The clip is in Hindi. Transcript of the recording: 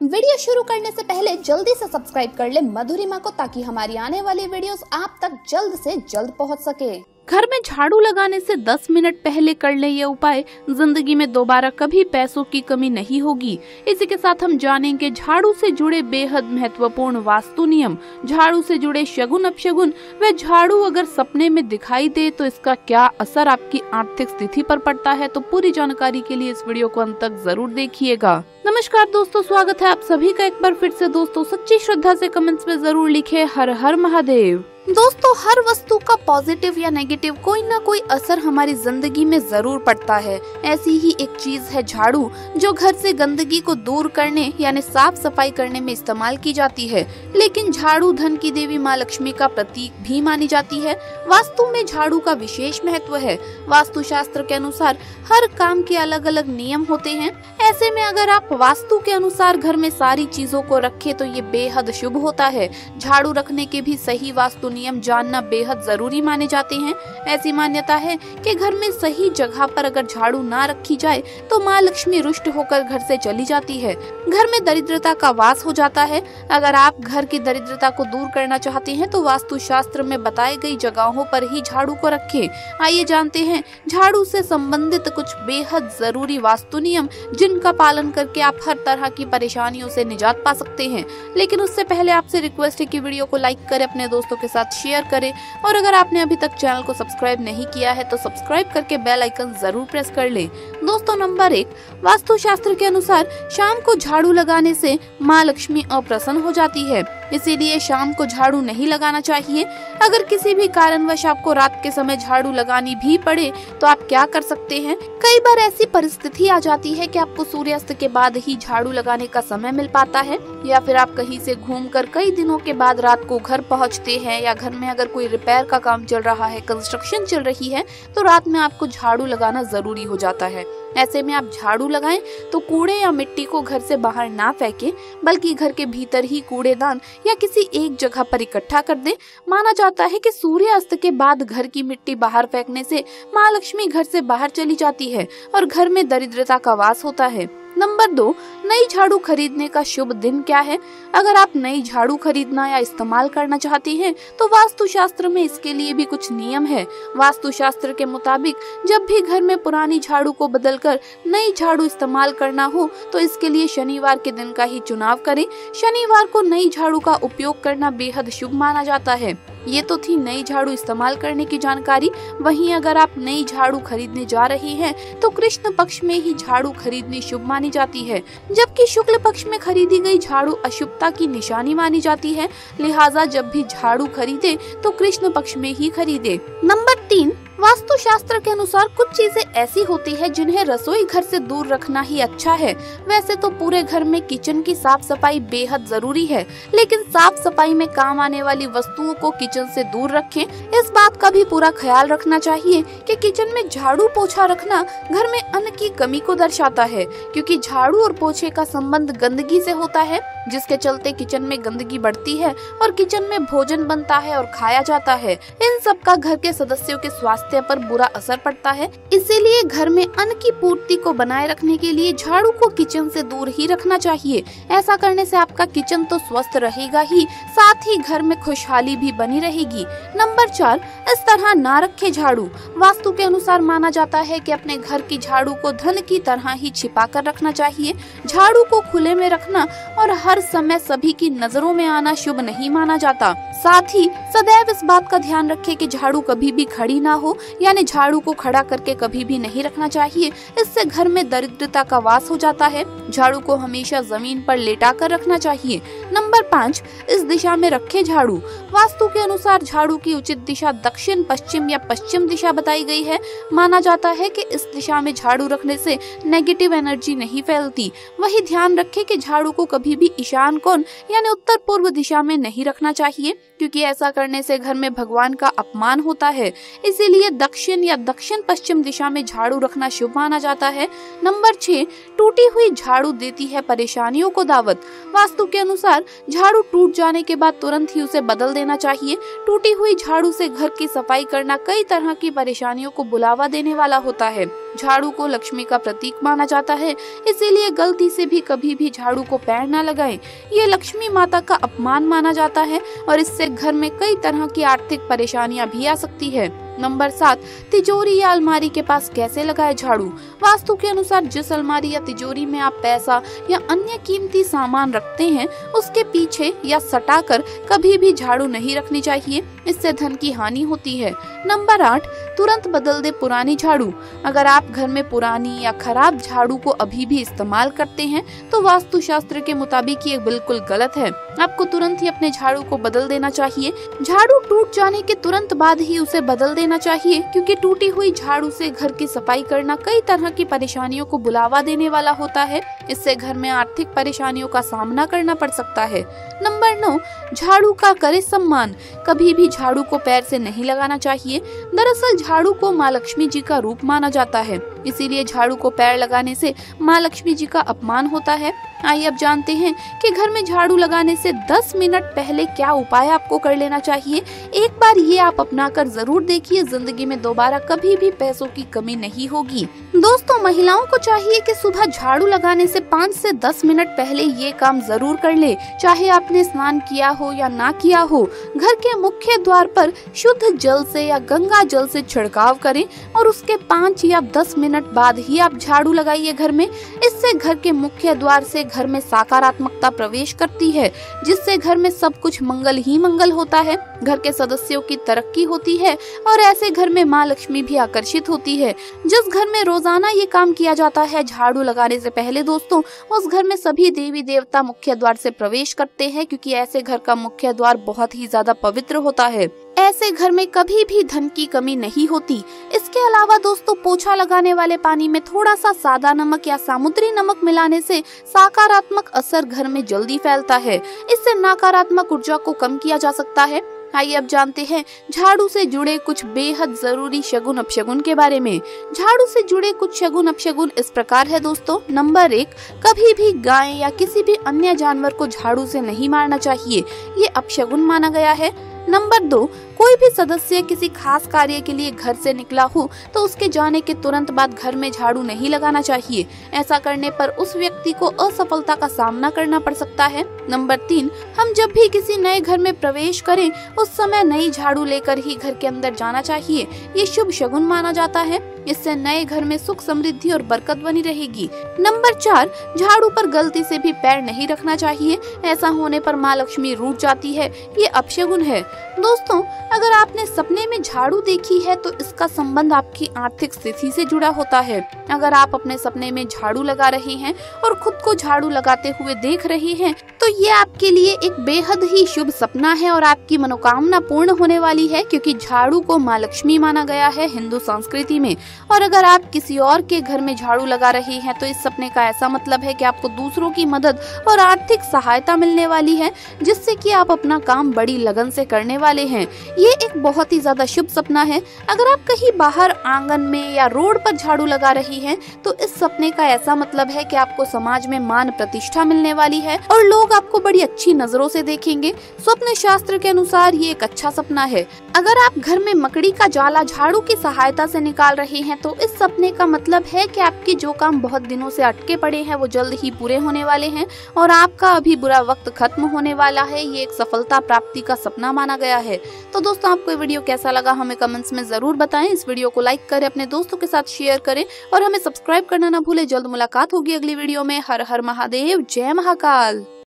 वीडियो शुरू करने से पहले जल्दी से सब्सक्राइब कर ले मधुरिमा को, ताकि हमारी आने वाली वीडियोस आप तक जल्द से जल्द पहुंच सके। घर में झाड़ू लगाने से 10 मिनट पहले कर ले ये उपाय, जिंदगी में दोबारा कभी पैसों की कमी नहीं होगी। इसी के साथ हम जानेंगे झाड़ू से जुड़े बेहद महत्वपूर्ण वास्तु नियम, झाड़ू से जुड़े शगुन अपशगुन व झाड़ू अगर सपने में दिखाई दे तो इसका क्या असर आपकी आर्थिक स्थिति पर पड़ता है। तो पूरी जानकारी के लिए इस वीडियो को अंत तक जरूर देखिएगा। नमस्कार दोस्तों, स्वागत है आप सभी का एक बार फिर से। दोस्तों सच्ची श्रद्धा से कमेंट्स में जरूर लिखे हर हर महादेव। दोस्तों हर वस्तु का पॉजिटिव या नेगेटिव कोई ना कोई असर हमारी जिंदगी में जरूर पड़ता है। ऐसी ही एक चीज है झाड़ू, जो घर से गंदगी को दूर करने यानी साफ सफाई करने में इस्तेमाल की जाती है। लेकिन झाड़ू धन की देवी माँ लक्ष्मी का प्रतीक भी मानी जाती है। वास्तु में झाड़ू का विशेष महत्व है। वास्तु शास्त्र के अनुसार हर काम के अलग अलग नियम होते हैं। ऐसे में अगर आप वास्तु के अनुसार घर में सारी चीजों को रखें तो ये बेहद शुभ होता है। झाड़ू रखने के भी सही वास्तु नियम जानना बेहद जरूरी माने जाते हैं। ऐसी मान्यता है कि घर में सही जगह पर अगर झाड़ू ना रखी जाए तो माँ लक्ष्मी रुष्ट होकर घर से चली जाती है, घर में दरिद्रता का वास हो जाता है। अगर आप घर की दरिद्रता को दूर करना चाहते हैं तो वास्तु शास्त्र में बताई गई जगहों पर ही झाड़ू को रखें। आइए जानते हैं झाड़ू से संबंधित कुछ बेहद जरूरी वास्तु नियम, जिनका पालन करके आप हर तरह की परेशानियों से निजात पा सकते हैं। लेकिन उससे पहले आपसे रिक्वेस्ट है कि वीडियो को लाइक करें, अपने दोस्तों के साथ शेयर करें, और अगर आपने अभी तक चैनल को सब्सक्राइब नहीं किया है तो सब्सक्राइब करके बेल आइकन जरूर प्रेस कर लें। दोस्तों नंबर 1, वास्तु शास्त्र के अनुसार शाम को झाड़ू लगाने से माँ लक्ष्मी अप्रसन्न हो जाती है, इसीलिए शाम को झाड़ू नहीं लगाना चाहिए। अगर किसी भी कारणवश आपको रात के समय झाड़ू लगानी भी पड़े तो आप क्या कर सकते हैं। कई बार ऐसी परिस्थिति आ जाती है कि आपको सूर्यास्त के बाद ही झाड़ू लगाने का समय मिल पाता है, या फिर आप कहीं से घूमकर कई दिनों के बाद रात को घर पहुंचते हैं, या घर में अगर कोई रिपेयर का काम चल रहा है, कंस्ट्रक्शन चल रही है, तो रात में आपको झाड़ू लगाना जरूरी हो जाता है। ऐसे में आप झाड़ू लगाएं तो कूड़े या मिट्टी को घर से बाहर ना फेंकें, बल्कि घर के भीतर ही कूड़ेदान या किसी एक जगह पर इकट्ठा कर दें। माना जाता है कि सूर्यास्त के बाद घर की मिट्टी बाहर फेंकने से माँ लक्ष्मी घर से बाहर चली जाती है और घर में दरिद्रता का वास होता है। नंबर 2, नई झाड़ू खरीदने का शुभ दिन क्या है। अगर आप नई झाड़ू खरीदना या इस्तेमाल करना चाहते हैं तो वास्तु शास्त्र में इसके लिए भी कुछ नियम है। वास्तु शास्त्र के मुताबिक जब भी घर में पुरानी झाड़ू को बदलकर नई झाड़ू इस्तेमाल करना हो तो इसके लिए शनिवार के दिन का ही चुनाव करें। शनिवार को नई झाड़ू का उपयोग करना बेहद शुभ माना जाता है। ये तो थी नई झाड़ू इस्तेमाल करने की जानकारी। वहीं अगर आप नई झाड़ू खरीदने जा रही हैं तो कृष्ण पक्ष में ही झाड़ू खरीदनी शुभ मानी जाती है, जबकि शुक्ल पक्ष में खरीदी गई झाड़ू अशुभता की निशानी मानी जाती है। लिहाजा जब भी झाड़ू खरीदे तो कृष्ण पक्ष में ही खरीदे। नंबर 3, वास्तु शास्त्र के अनुसार कुछ चीजें ऐसी होती है जिन्हें रसोई घर से दूर रखना ही अच्छा है। वैसे तो पूरे घर में किचन की साफ सफाई बेहद जरूरी है, लेकिन साफ सफाई में काम आने वाली वस्तुओं को किचन से दूर रखें। इस बात का भी पूरा ख्याल रखना चाहिए कि किचन में झाड़ू पोछा रखना घर में अन्न की कमी को दर्शाता है, क्योंकि झाड़ू और पोछे का संबंध गंदगी से होता है, जिसके चलते किचन में गंदगी बढ़ती है और किचन में भोजन बनता है और खाया जाता है। इन सब का घर के सदस्यों के स्वास्थ्य पर बुरा असर पड़ता है। इसीलिए घर में अन्न की पूर्ति को बनाए रखने के लिए झाड़ू को किचन से दूर ही रखना चाहिए। ऐसा करने से आपका किचन तो स्वस्थ रहेगा ही, साथ ही घर में खुशहाली भी बनी रहेगी। नंबर 4, इस तरह ना रखे झाड़ू। वास्तु के अनुसार माना जाता है कि अपने घर की झाड़ू को धन की तरह ही छिपा कर रखना चाहिए। झाड़ू को खुले में रखना और हर समय सभी की नजरों में आना शुभ नहीं माना जाता। साथ ही सदैव इस बात का ध्यान रखें कि झाड़ू कभी भी खड़ी ना हो, यानी झाड़ू को खड़ा करके कभी भी नहीं रखना चाहिए। इससे घर में दरिद्रता का वास हो जाता है। झाड़ू को हमेशा जमीन पर लेटा कर रखना चाहिए। नंबर 5, इस दिशा में रखे झाड़ू। वास्तु के अनुसार झाड़ू की उचित दिशा दक्षिण पश्चिम या पश्चिम दिशा बताई गई है। माना जाता है कि इस दिशा में झाड़ू रखने से नेगेटिव एनर्जी नहीं फैलती। वही ध्यान रखें कि झाड़ू को कभी भी ईशान कोण यानी उत्तर पूर्व दिशा में नहीं रखना चाहिए, क्योंकि ऐसा करने से घर में भगवान का अपमान होता है। इसीलिए दक्षिण या दक्षिण पश्चिम दिशा में झाड़ू रखना शुभ माना जाता है। नंबर 6, टूटी हुई झाड़ू देती है परेशानियों को दावत। वास्तु के अनुसार झाड़ू टूट जाने के बाद तुरंत ही उसे बदल देना चाहिए। टूटी हुई झाड़ू से घर की सफाई करना कई तरह की परेशानियों को बुलावा देने वाला होता है। झाड़ू को लक्ष्मी का प्रतीक माना जाता है, इसीलिए गलती से भी कभी भी झाड़ू को पैर न लगाएं। ये लक्ष्मी माता का अपमान माना जाता है और इससे घर में कई तरह की आर्थिक परेशानियां भी आ सकती है। नंबर 7, तिजोरी या अलमारी के पास कैसे लगाए झाड़ू। वास्तु के अनुसार जिस अलमारी या तिजोरी में आप पैसा या अन्य कीमती सामान रखते हैं, उसके पीछे या सटाकर कभी भी झाड़ू नहीं रखनी चाहिए, इससे धन की हानि होती है। नंबर 8, तुरंत बदल दे पुरानी झाड़ू। अगर आप घर में पुरानी या खराब झाड़ू को अभी भी इस्तेमाल करते हैं तो वास्तु शास्त्र के मुताबिक ये बिल्कुल गलत है। आपको तुरंत ही अपने झाड़ू को बदल देना चाहिए। झाड़ू टूट जाने के तुरंत बाद ही उसे बदल देना चाहिए, क्योंकि टूटी हुई झाड़ू से घर की सफाई करना कई तरह की परेशानियों को बुलावा देने वाला होता है। इससे घर में आर्थिक परेशानियों का सामना करना पड़ सकता है। नंबर 9, झाड़ू का करे सम्मान। कभी भी झाड़ू को पैर से नहीं लगाना चाहिए। दरअसल झाड़ू को माँ लक्ष्मी जी का रूप माना जाता है, इसीलिए झाड़ू को पैर लगाने से माँ लक्ष्मी जी का अपमान होता है। आइए अब जानते हैं कि घर में झाड़ू लगाने से 10 मिनट पहले क्या उपाय आपको कर लेना चाहिए। एक बार ये आप अपना कर जरूर देखिए, जिंदगी में दोबारा कभी भी पैसों की कमी नहीं होगी। दोस्तों, महिलाओं को चाहिए कि सुबह झाड़ू लगाने से 5 से 10 मिनट पहले ये काम जरूर कर ले, चाहे आपने स्नान किया हो या ना किया हो। घर के मुख्य द्वार पर शुद्ध जल से या गंगा जल से छिड़काव करें और उसके 5 या 10 मिनट बाद ही आप झाड़ू लगाइए घर में। इससे घर के मुख्य द्वार से घर में सकारात्मकता प्रवेश करती है, जिससे घर में सब कुछ मंगल ही मंगल होता है। घर के सदस्यों की तरक्की होती है और ऐसे घर में माँ लक्ष्मी भी आकर्षित होती है। जिस घर में रोजाना ये काम किया जाता है झाड़ू लगाने से पहले, दोस्तों, उस घर में सभी देवी देवता मुख्य द्वार से प्रवेश करते हैं, क्योंकि ऐसे घर का मुख्य द्वार बहुत ही ज्यादा पवित्र होता है। ऐसे घर में कभी भी धन की कमी नहीं होती। इसके अलावा दोस्तों, पोछा लगाने वाले पानी में थोड़ा सा सादा नमक या समुद्री नमक मिलाने से सकारात्मक असर घर में जल्दी फैलता है। इससे नकारात्मक ऊर्जा को कम किया जा सकता है। आइए अब जानते हैं झाड़ू से जुड़े कुछ बेहद जरूरी शगुन अपशगुन के बारे में। झाड़ू से जुड़े कुछ शगुन अपशगुन इस प्रकार है दोस्तों। नंबर 1, कभी भी गाय या किसी भी अन्य जानवर को झाड़ू से नहीं मारना चाहिए, ये अपशगुन माना गया है। नंबर 2, कोई भी सदस्य किसी खास कार्य के लिए घर से निकला हो तो उसके जाने के तुरंत बाद घर में झाड़ू नहीं लगाना चाहिए। ऐसा करने पर उस व्यक्ति को असफलता का सामना करना पड़ सकता है। नंबर 3, हम जब भी किसी नए घर में प्रवेश करें उस समय नई झाड़ू लेकर ही घर के अंदर जाना चाहिए, ये शुभ शगुन माना जाता है। इससे नए घर में सुख समृद्धि और बरकत बनी रहेगी। नंबर 4, झाड़ू पर गलती से भी पैर नहीं रखना चाहिए, ऐसा होने पर माँ लक्ष्मी रूठ जाती है, ये अपशगुन है। दोस्तों, अगर आपने सपने में झाड़ू देखी है तो इसका संबंध आपकी आर्थिक स्थिति से जुड़ा होता है। अगर आप अपने सपने में झाड़ू लगा रहे हैं और खुद को झाड़ू लगाते हुए देख रहे हैं तो ये आपके लिए एक बेहद ही शुभ सपना है और आपकी मनोकामना पूर्ण होने वाली है, क्योंकि झाड़ू को माँ लक्ष्मी माना गया है हिंदू संस्कृति में। और अगर आप किसी और के घर में झाड़ू लगा रहे हैं तो इस सपने का ऐसा मतलब है कि आपको दूसरों की मदद और आर्थिक सहायता मिलने वाली है, जिससे कि आप अपना काम बड़ी लगन से करने वाले हैं। ये एक बहुत ही ज्यादा शुभ सपना है। अगर आप कहीं बाहर आंगन में या रोड पर झाड़ू लगा रही हैं तो इस सपने का ऐसा मतलब है कि आपको समाज में मान प्रतिष्ठा मिलने वाली है और लोग आपको बड़ी अच्छी नजरों से देखेंगे। स्वप्न शास्त्र के अनुसार ये एक अच्छा सपना है। अगर आप घर में मकड़ी का जाला झाड़ू की सहायता से निकाल रहे हैं तो इस सपने का मतलब है कि आपके जो काम बहुत दिनों से अटके पड़े हैं वो जल्द ही पूरे होने वाले हैं और आपका अभी बुरा वक्त खत्म होने वाला है। ये एक सफलता प्राप्ति का सपना माना गया है। तो दोस्तों, आपको ये वीडियो कैसा लगा हमें कमेंट्स में जरूर बताएं। इस वीडियो को लाइक करें, अपने दोस्तों के साथ शेयर करें और हमें सब्सक्राइब करना ना भूलें। जल्द मुलाकात होगी अगली वीडियो में। हर हर महादेव, जय महाकाल।